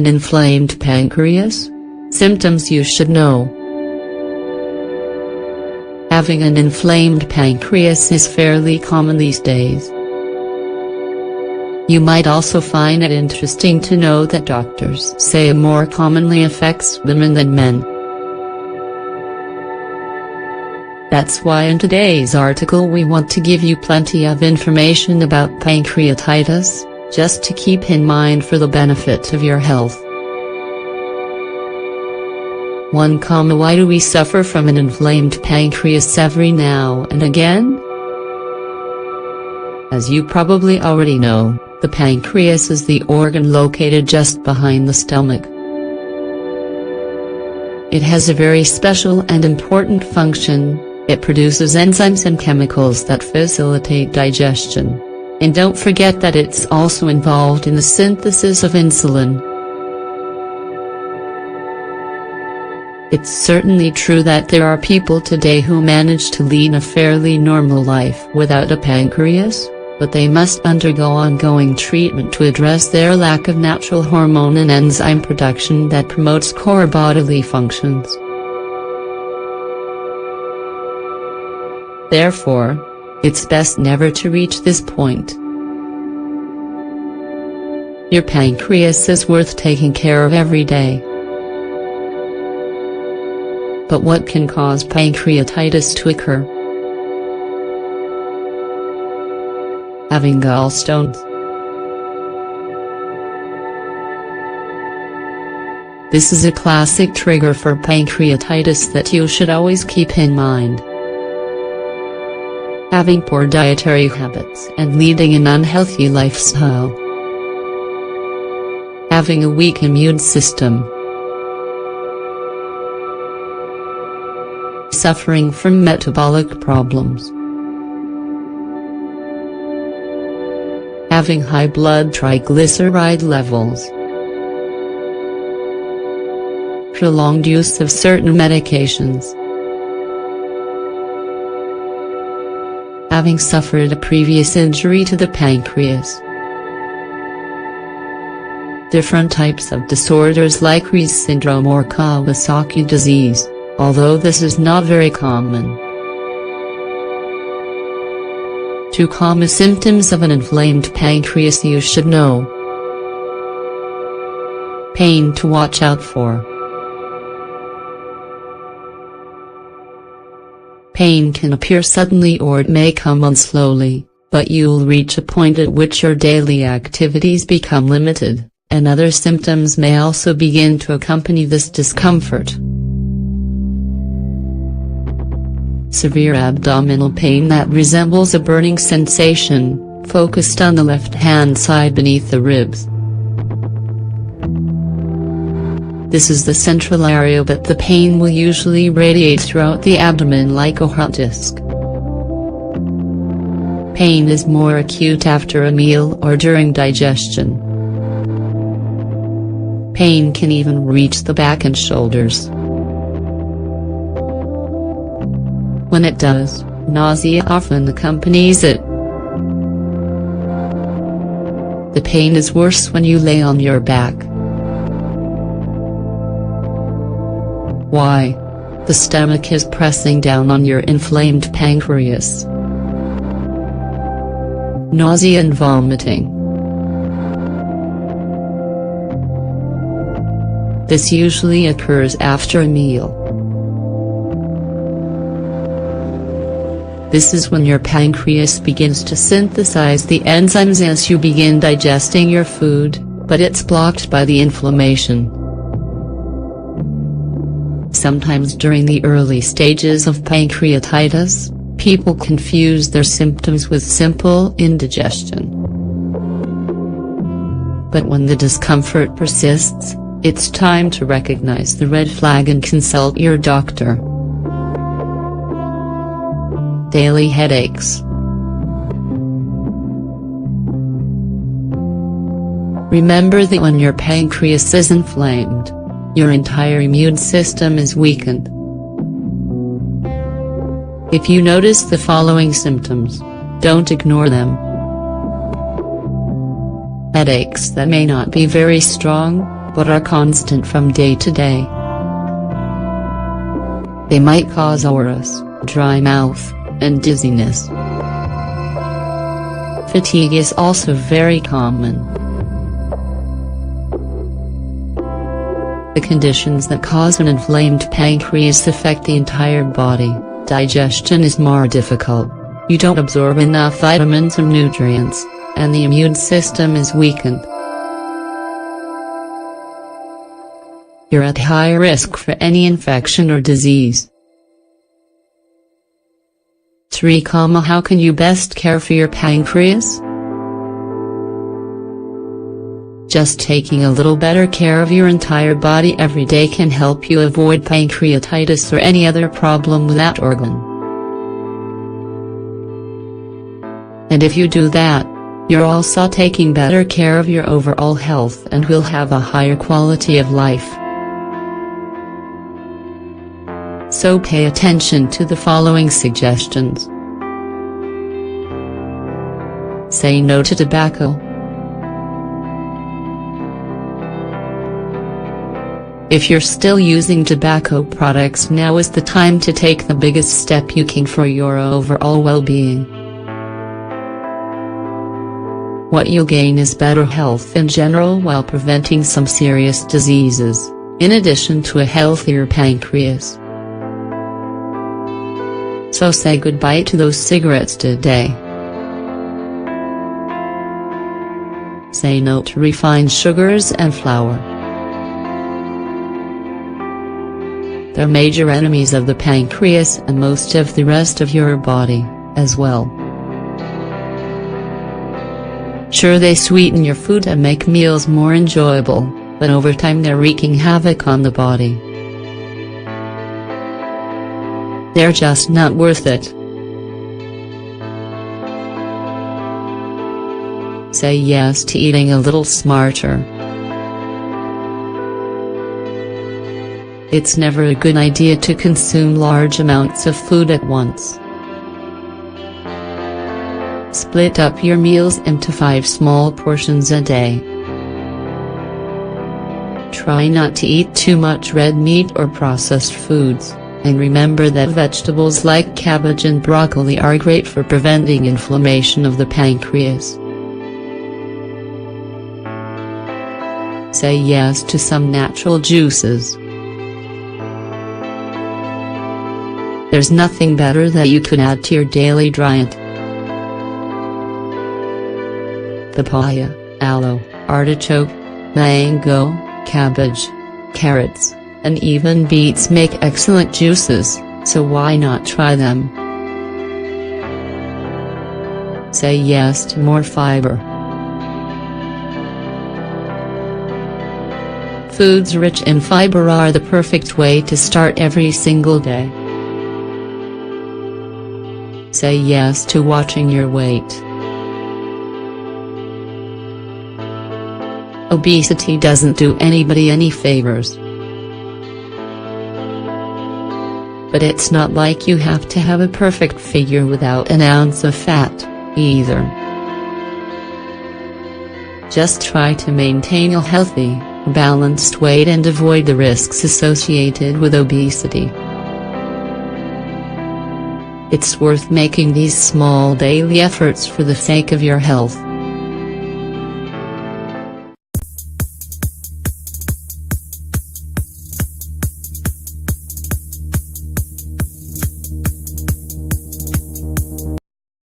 an inflamed pancreas? Symptoms you should know. Having an inflamed pancreas is fairly common these days. You might also find it interesting to know that doctors say it more commonly affects women than men. That's why in today's article we want to give you plenty of information about pancreatitis, just to keep in mind for the benefit of your health. 1. Why do we suffer from an inflamed pancreas every now and again? As you probably already know, the pancreas is the organ located just behind the stomach. It has a very special and important function. It produces enzymes and chemicals that facilitate digestion. And don't forget that it's also involved in the synthesis of insulin. It's certainly true that there are people today who manage to lead a fairly normal life without a pancreas, but they must undergo ongoing treatment to address their lack of natural hormone and enzyme production that promotes core bodily functions. Therefore, it's best never to reach this point. Your pancreas is worth taking care of every day. But what can cause pancreatitis to occur? Having gallstones. This is a classic trigger for pancreatitis that you should always keep in mind. Having poor dietary habits and leading an unhealthy lifestyle. Having a weak immune system. Suffering from metabolic problems. Having high blood triglyceride levels. Prolonged use of certain medications. Having suffered a previous injury to the pancreas. Different types of disorders like Reye's syndrome or Kawasaki disease, although this is not very common. 2 common symptoms of an inflamed pancreas you should know. Pain to watch out for. Pain can appear suddenly or it may come on slowly, but you'll reach a point at which your daily activities become limited, and other symptoms may also begin to accompany this discomfort. Severe abdominal pain that resembles a burning sensation, focused on the left-hand side beneath the ribs. This is the central area, but the pain will usually radiate throughout the abdomen like a hot disk. Pain is more acute after a meal or during digestion. Pain can even reach the back and shoulders. When it does, nausea often accompanies it. The pain is worse when you lay on your back. Why? The stomach is pressing down on your inflamed pancreas. Nausea and vomiting. This usually occurs after a meal. This is when your pancreas begins to synthesize the enzymes as you begin digesting your food, but it's blocked by the inflammation. Sometimes during the early stages of pancreatitis, people confuse their symptoms with simple indigestion. But when the discomfort persists, it's time to recognize the red flag and consult your doctor. Daily headaches. Remember that when your pancreas is inflamed, your entire immune system is weakened. If you notice the following symptoms, don't ignore them. Headaches that may not be very strong, but are constant from day to day. They might cause auras, dry mouth, and dizziness. Fatigue is also very common. The conditions that cause an inflamed pancreas affect the entire body. Digestion is more difficult. You don't absorb enough vitamins and nutrients, and the immune system is weakened. You're at high risk for any infection or disease. 3. How can you best care for your pancreas? Just taking a little better care of your entire body every day can help you avoid pancreatitis or any other problem with that organ. And if you do that, you're also taking better care of your overall health and will have a higher quality of life. So pay attention to the following suggestions. Say no to tobacco. If you're still using tobacco products, now is the time to take the biggest step you can for your overall well-being. What you'll gain is better health in general while preventing some serious diseases, in addition to a healthier pancreas. So say goodbye to those cigarettes today. Say no to refined sugars and flour. They're major enemies of the pancreas and most of the rest of your body, as well. Sure, they sweeten your food and make meals more enjoyable, but over time they're wreaking havoc on the body. They're just not worth it. Say yes to eating a little smarter. It's never a good idea to consume large amounts of food at once. Split up your meals into 5 small portions a day. Try not to eat too much red meat or processed foods, and remember that vegetables like cabbage and broccoli are great for preventing inflammation of the pancreas. Say yes to some natural juices. There's nothing better that you could add to your daily diet. Papaya, aloe, artichoke, mango, cabbage, carrots, and even beets make excellent juices, so why not try them? Say yes to more fiber. Foods rich in fiber are the perfect way to start every single day. Say yes to watching your weight. Obesity doesn't do anybody any favors. But it's not like you have to have a perfect figure without an ounce of fat, either. Just try to maintain a healthy, balanced weight and avoid the risks associated with obesity. It's worth making these small daily efforts for the sake of your health.